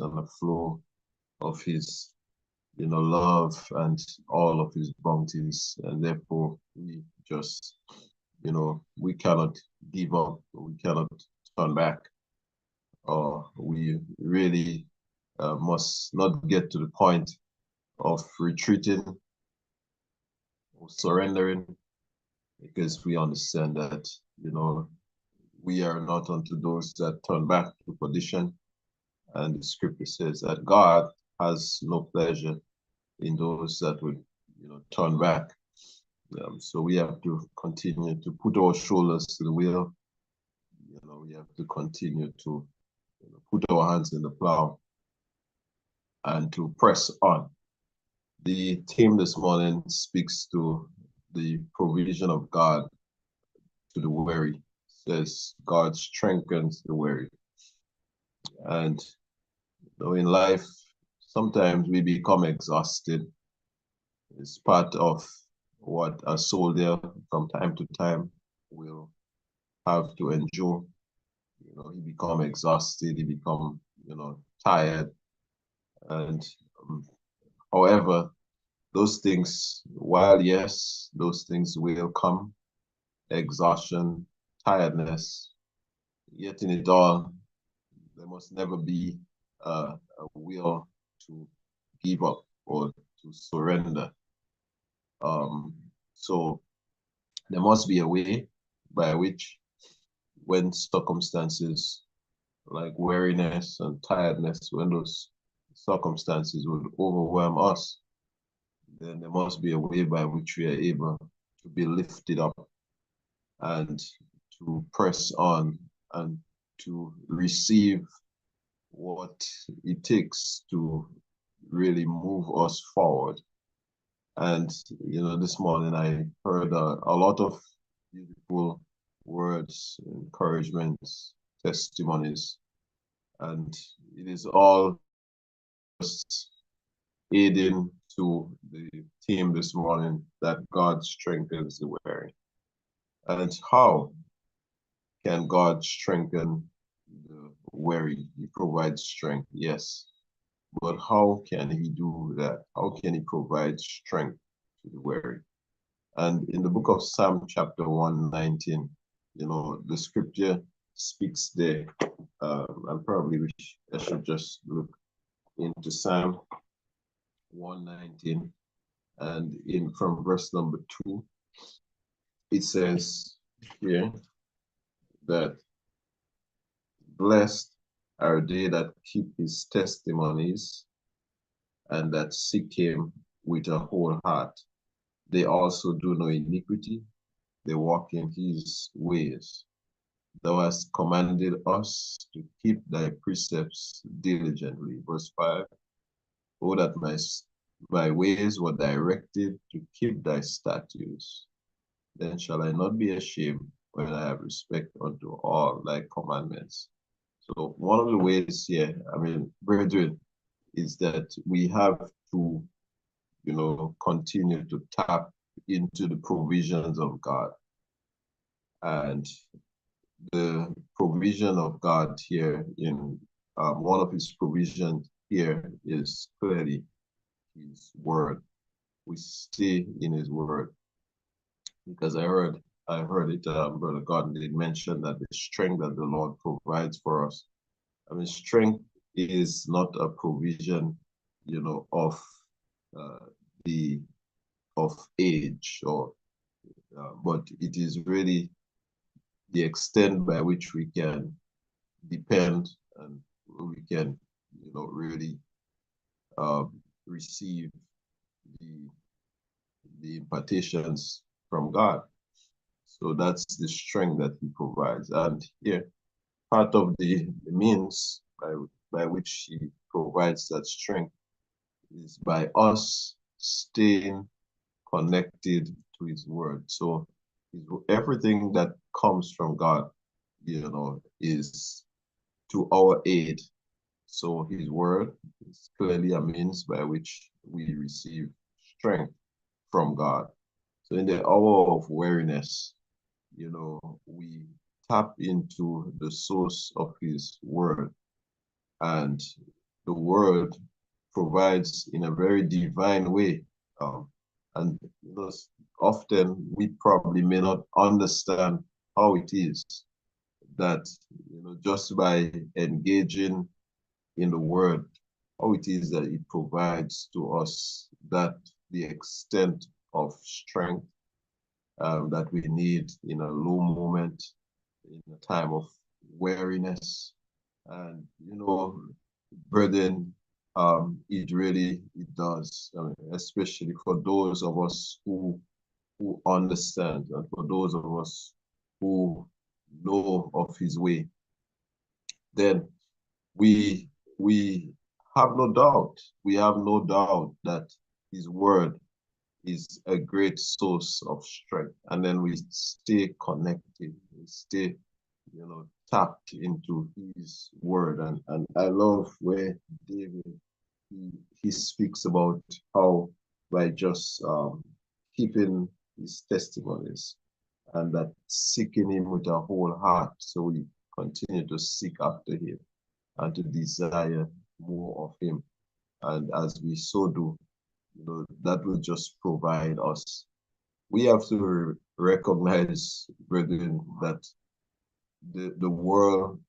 and the flow of his, love and all of his bounties. And therefore, we just, we cannot give up. We cannot turn back. We really must not get to the point of retreating or surrendering, because we understand that, we are not unto those that turn back to perdition. And the scripture says that God has no pleasure in those that would, turn back. So we have to continue to put our shoulders to the wheel. We have to continue to put our hands in the plow and to press on. The theme this morning speaks to the provision of God to the weary. It says God strengthens the weary. And in life, sometimes we become exhausted. It's part of what a soldier from time to time will have to endure. He become exhausted, he become, tired. And however, those things, while yes, those things will come, exhaustion, tiredness, yet in it all, there must never be a will to give up or to surrender. So there must be a way by which, when circumstances like weariness and tiredness, when those circumstances would overwhelm us, then there must be a way by which we are able to be lifted up and to press on and to receive what it takes to really move us forward. And, this morning I heard a lot of beautiful words, encouragements, testimonies, and it is all just aiding to the theme this morning that God strengthens the weary. And how can God strengthen the weary? He provides strength, yes. But how can he do that? How can he provide strength to the weary? And in the book of Psalm chapter 119, the scripture speaks there. I probably wish I should just look into Psalm 119, and from verse number 2, it says here that blessed are they that keep his testimonies and that seek him with a whole heart. They also do no iniquity, they walk in his ways. Thou hast commanded us to keep thy precepts diligently. Verse 5, oh, that my ways were directed to keep thy statutes. Then shall I not be ashamed when I have respect unto all thy commandments. So one of the ways here, brethren, is that we have to, continue to tap into the provisions of God. And the provision of God here in one of his provisions here is clearly his word. We stay in his word, because I heard it, Brother Gordon did mention that the strength that the Lord provides for us. Strength is not a provision, of age, or but it is really the extent by which we can depend and we can, really receive the impartations from God. So that's the strength that he provides. And here, part of the means by which he provides that strength is by us staying connected to his word. So everything that comes from God, is to our aid. So his word is clearly a means by which we receive strength from God. So in the hour of weariness, we tap into the source of his word, and the word provides in a very divine way. And often we probably may not understand how it is that, just by engaging in the word, how it is that it provides to us that the extent of strength that we need in a low moment, in a time of weariness. And, brethren, it does, especially for those of us who understand, and for those of us who know of his way, then we we have no doubt, that his word is a great source of strength. And then we stay connected, we stay, tapped into his word. And I love where David, he speaks about how by just keeping his testimonies and that seeking him with our whole heart, so we continue to seek after him and to desire more of him. And as we so do, that will just provide us. We have to recognize, brethren, that the world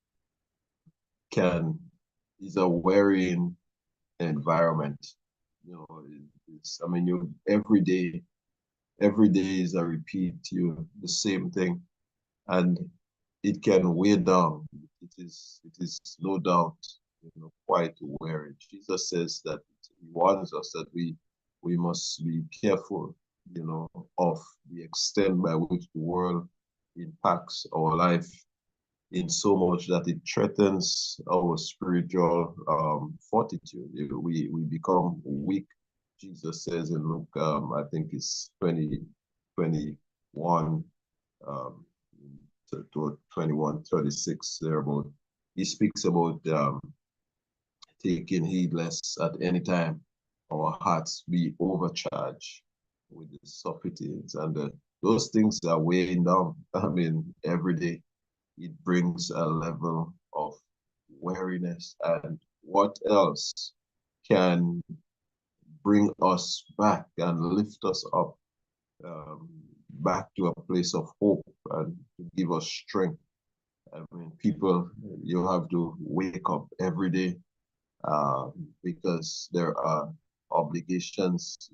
is a wearying environment. Every day is a repeat, the same thing, and it can weigh down. It is no doubt, quite wearing. Jesus says that he warns us that we must be careful, of the extent by which the world impacts our life, in so much that it threatens our spiritual fortitude. We become weak. Jesus says in Luke, I think it's 21, to 21:36 there about. He speaks about taking heed lest at any time our hearts be overcharged with the sophistries, and those things are weighing down. Every day it brings a level of weariness. And what else can bring us back and lift us up, back to a place of hope and to give us strength? People, you have to wake up every day, because there are obligations,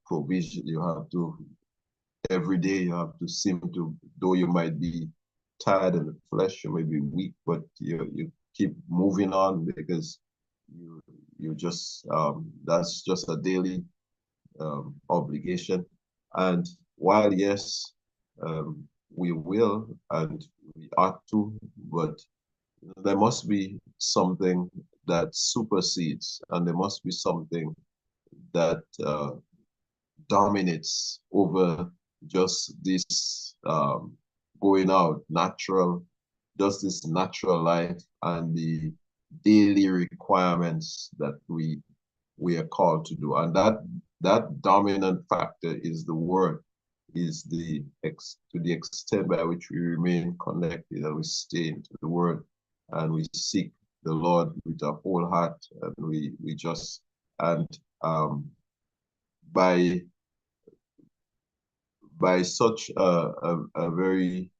provision. You have to, every day you have to seem to, though you might be tired in the flesh, you may be weak, but you keep moving on, because you just, that's just a daily obligation. And while, yes, we will and we ought to, but there must be something that supersedes, and there must be something that dominates over just this going out natural, just this natural life and the daily requirements that we are called to do. And that dominant factor is the word, is to the extent by which we remain connected and we stay into the word and we seek the Lord with our whole heart, and we just, and by such a very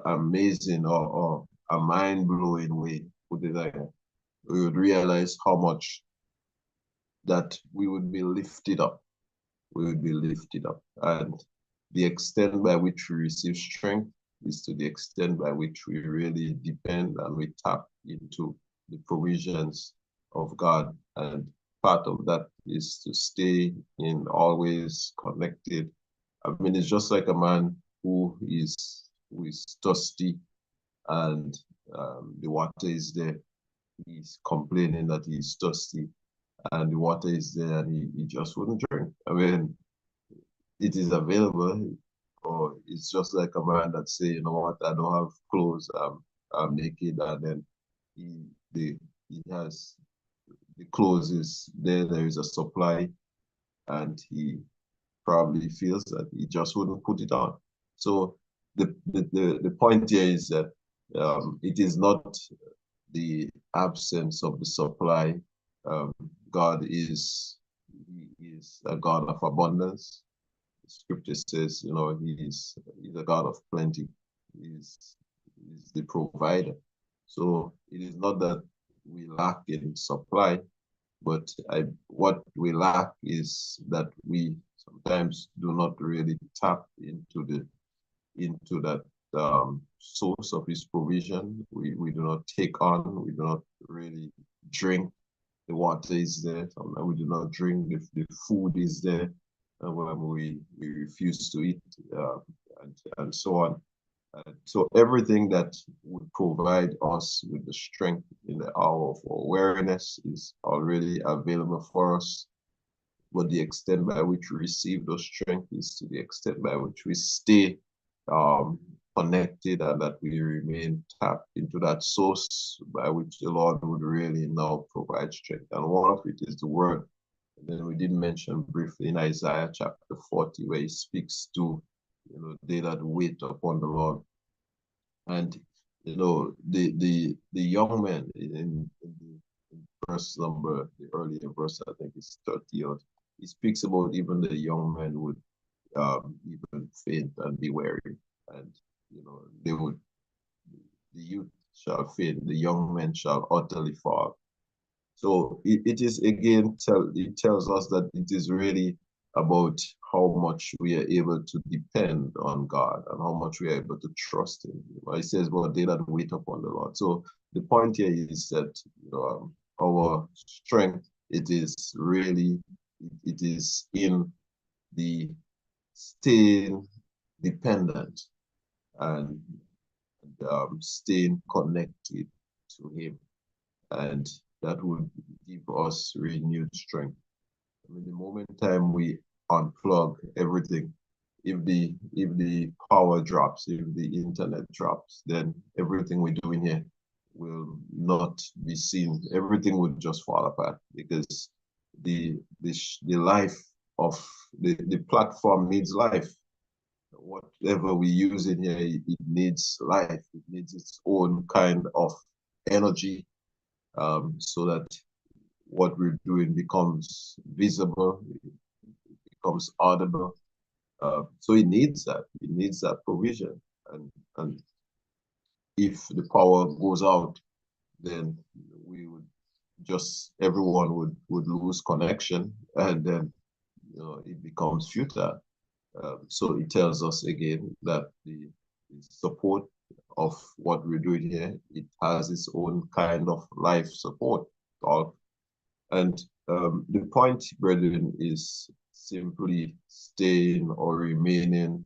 amazing or a mind-blowing way, put it like that, we would realize how much that we would be lifted up. We would be lifted up. And the extent by which we receive strength is to the extent by which we really depend and we tap into the provisions of God. And part of that is to stay in always connected. It's just like a man who is thirsty and the water is there. He's complaining that he's thirsty and the water is there and he just wouldn't drink. It is available, or it's just like a man that say, you know what, I don't have clothes, I'm naked, and then he has the clothes is there is a supply, and he probably feels that he just wouldn't put it on. So the point here is that it is not the absence of the supply. Um, God he is a God of abundance. The scripture says, he's a God of plenty. He's the provider. So it is not that we lack in supply, but what we lack is that we sometimes do not really tap into that source of his provision. We do not take on, we do not really drink. The water is there. Sometimes we do not drink. The food is there. And when we refuse to eat, and so on. So everything that would provide us with the strength in the hour of awareness is already available for us. But the extent by which we receive those strength is to the extent by which we stay um, connected, and that we remain tapped into that source by which the Lord would really now provide strength. And one of it is the word. And then we did mention briefly in Isaiah chapter 40, where he speaks to, they that wait upon the Lord. And, the young man in verse number, the earlier verse, I think it's 30, or he speaks about even the young men would even faint and be weary. And, they would, the youth shall faint, the young men shall utterly fall. So it is again, it tells us that it is really about how much we are able to depend on God and how much we are able to trust Him. It says, "But they that wait upon the Lord." So the point here is that our strength, it is really, it is in the staying dependent and staying connected to Him, and that would give us renewed strength. I mean, the moment time we unplug everything, if the power drops, if the internet drops, then everything we do in here will not be seen. Everything would just fall apart, because the life of the platform needs life. Whatever we use in here, it needs life. It needs its own kind of energy, so that what we're doing becomes visible, it becomes audible. So it needs that. It needs that provision. And if the power goes out, then we would everyone would lose connection, and then it becomes futile. So it tells us again that the support of what we're doing here, it has its own kind of life support. And the point, brethren, is simply staying or remaining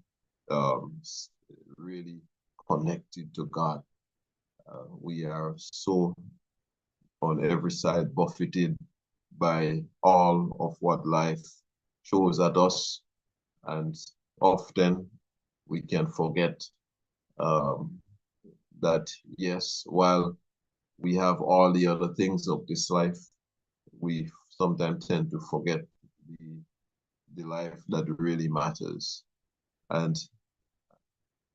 really connected to God. We are so on every side buffeted by all of what life throws at us, and often we can forget um, that, yes, while we have all the other things of this life, we sometimes tend to forget the, the life that really matters. And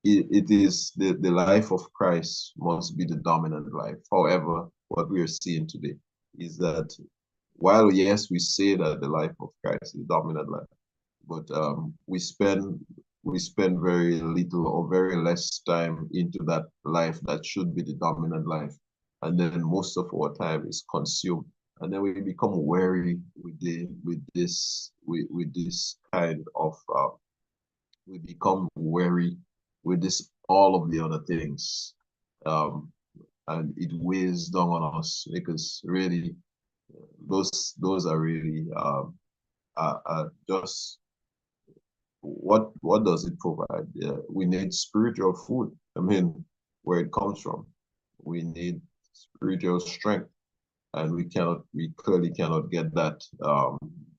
it is the life of Christ must be the dominant life. However, what we are seeing today is that while, yes, we say that the life of Christ is dominant life, but we spend very little or very less time into that life that should be the dominant life. And then most of our time is consumed. And then we become weary with this kind of we become weary with this all of the other things. Um, and it weighs down on us, because really those are really just what does it provide? Yeah, we need spiritual food. I mean, where it comes from, we need spiritual strength, and we clearly cannot get that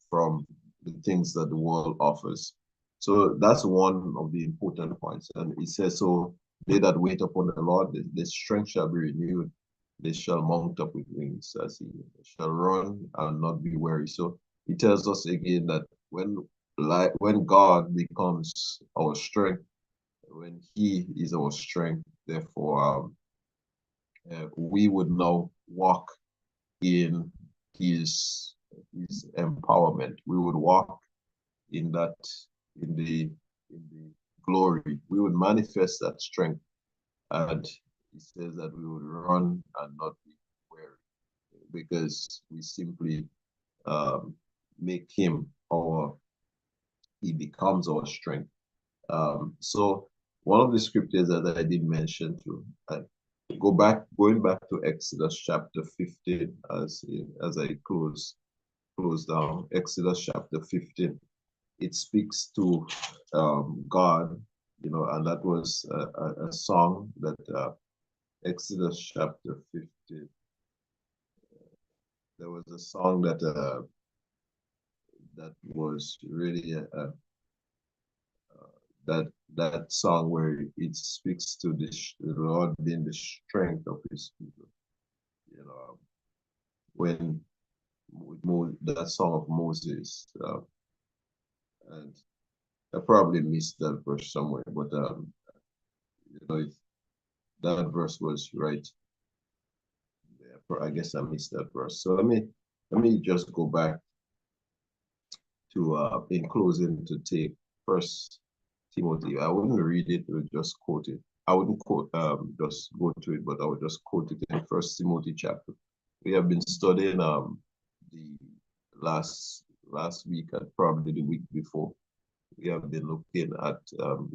from the things that the world offers. So that's one of the important points. And it says, "So they that wait upon the Lord, the strength shall be renewed. They shall mount up with wings, as he shall run and not be weary." So he tells us again that when God becomes our strength, when He is our strength, therefore we would now walk in his empowerment. We would walk in that in the glory. We would manifest that strength. And he says that we would run and not be weary because we simply make him he becomes our strength. So one of the scriptures that I did mention to going back to Exodus chapter 15 as I close down Exodus chapter 15. It speaks to God, and that was a song that Exodus chapter 15. There was a song that was really that song where it speaks to the Lord being the strength of His people. When that song of Moses, and I probably missed that verse somewhere, but that verse was right. I guess I missed that verse. So let me just go back to in closing to take First Timothy. I wouldn't read it, I would just quote it. I wouldn't just go to it, but I would just quote it in First Timothy chapter. We have been studying the last week and probably the week before. We have been looking at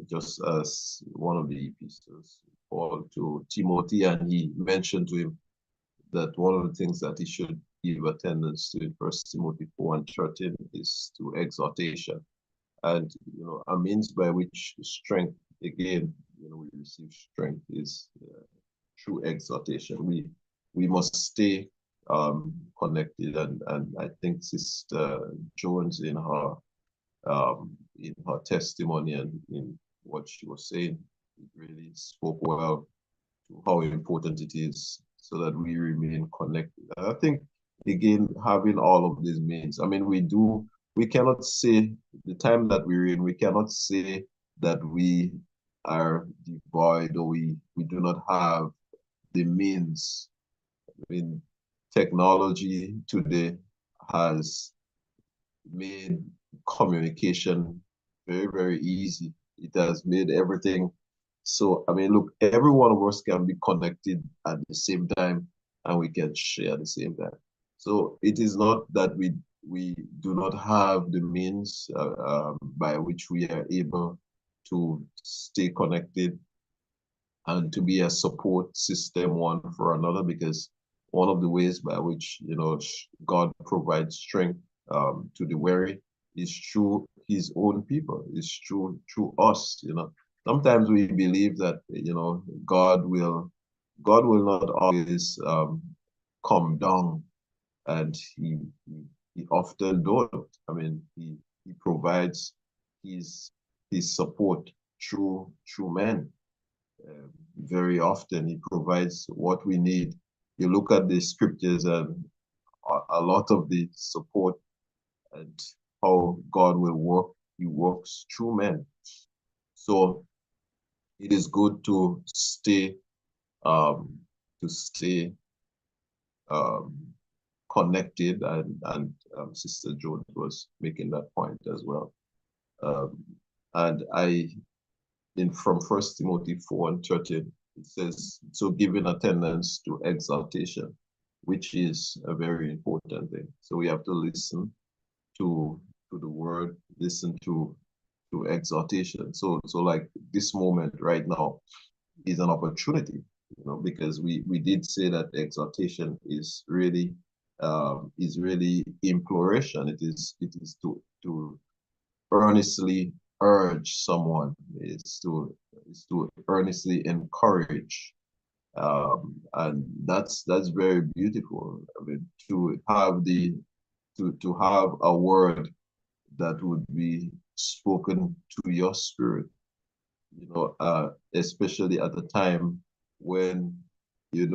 just as one of the epistles, Paul to Timothy, and he mentioned to him that one of the things that he should give attendance to in First Timothy 4:13 is to exhortation. And a means by which strength, again, we receive strength is through exhortation. We must stay connected, and I think Sister Jones in her testimony and in what she was saying, it really spoke well to how important it is so that we remain connected. And I think, again, having all of these means, I mean, we cannot say the time that we're in, we cannot say that we are devoid or we do not have the means. I mean, technology today has made communication very, very easy. It has made everything. So, I mean, look, every one of us can be connected at the same time and we can share at the same time. So it is not that we do not have the means by which we are able to stay connected and to be a support system one for another, because one of the ways by which God provides strength to the weary is through His own people. It's through us. Sometimes we believe that God will not always come down, and he often don't. I mean, he provides his support through men. Very often he provides what we need. You look at the scriptures and a lot of the support and how God will work, He works through men. So it is good to stay um, connected, and Sister Jones was making that point as well. And from First Timothy 4:13, it says, so giving attendance to exaltation, which is a very important thing. So we have to listen to the word, listen to exaltation. So like this moment right now is an opportunity, because we did say that exaltation is really imploration. It is to earnestly urge someone. It's to earnestly encourage, and that's very beautiful. I mean, to have to have a word that would be spoken to your spirit, especially at the time when you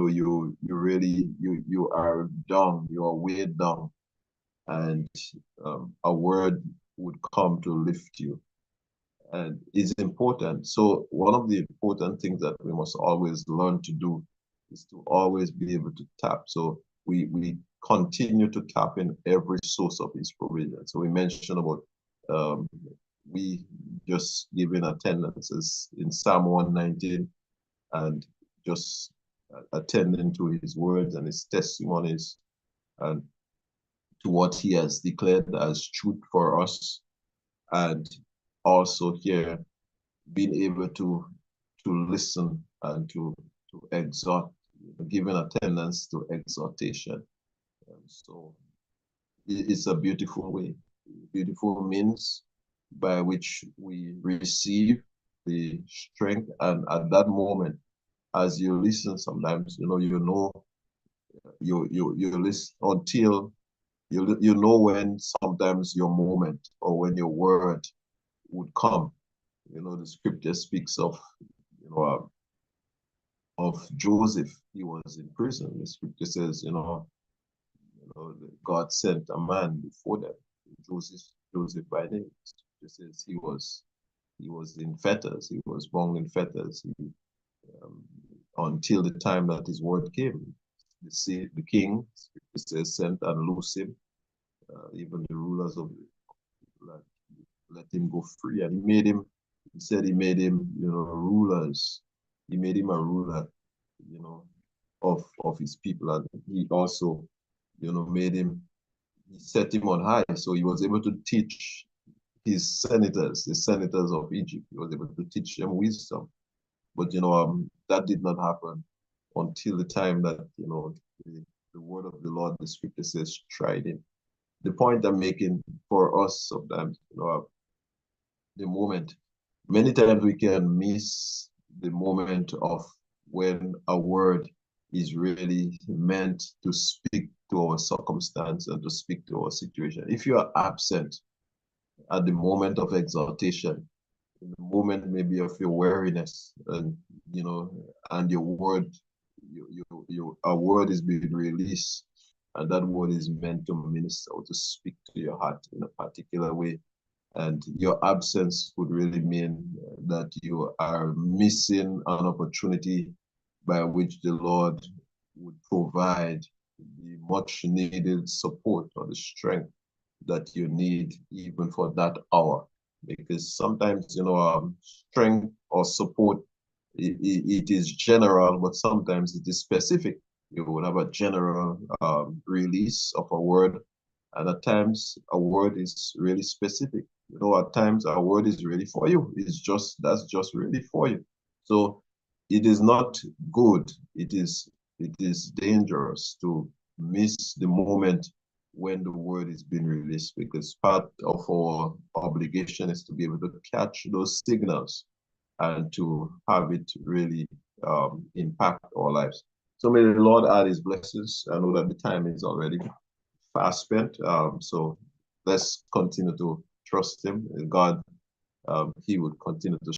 really you are down, you are weighed down, and a word would come to lift you, and it's important. So one of the important things that we must always learn to do is to always be able to tap. So we continue to tap in every source of his provision. So we mentioned about we just giving attendances in Psalm 119 and just attending to his words and his testimonies and to what he has declared as truth for us. And also here being able to listen and to exhort, giving attendance to exhortation. So it's a beautiful way, beautiful means by which we receive the strength. And at that moment, as you listen, sometimes you listen until you know when sometimes your moment or when your word would come. The scripture speaks of Joseph. He was in prison. The scripture says, God sent a man before them, Joseph by name. It says he was in fetters. He was bound in fetters. Until the time that his word came. The king, it says, sent and loosed him. Even the rulers of let him go free, and he said he made him, rulers. He made him a ruler, of his people, and he also, he set him on high, so he was able to teach the senators of Egypt. He was able to teach them wisdom, but that did not happen until the time that the word of the Lord, the scripture says, tried him. The point I'm making for us sometimes, the moment. Many times we can miss the moment of when a word is really meant to speak to our circumstance and to speak to our situation. If you are absent at the moment of exaltation, in the moment maybe of your weariness, and and your word, a word is being released, and that word is meant to minister or to speak to your heart in a particular way. And your absence would really mean that you are missing an opportunity by which the Lord would provide the much needed support or the strength that you need even for that hour. Because sometimes, strength or support, it is general, but sometimes it is specific. You would have a general release of a word, and at times a word is really specific. At times a word is really for you. That's just really for you. So it is not good. It is dangerous to miss the moment when the word is being released, because part of our obligation is to be able to catch those signals and to have it really impact our lives. So may the Lord add his blessings. I know that the time is already fast spent. So let's continue to trust him. God, he would continue to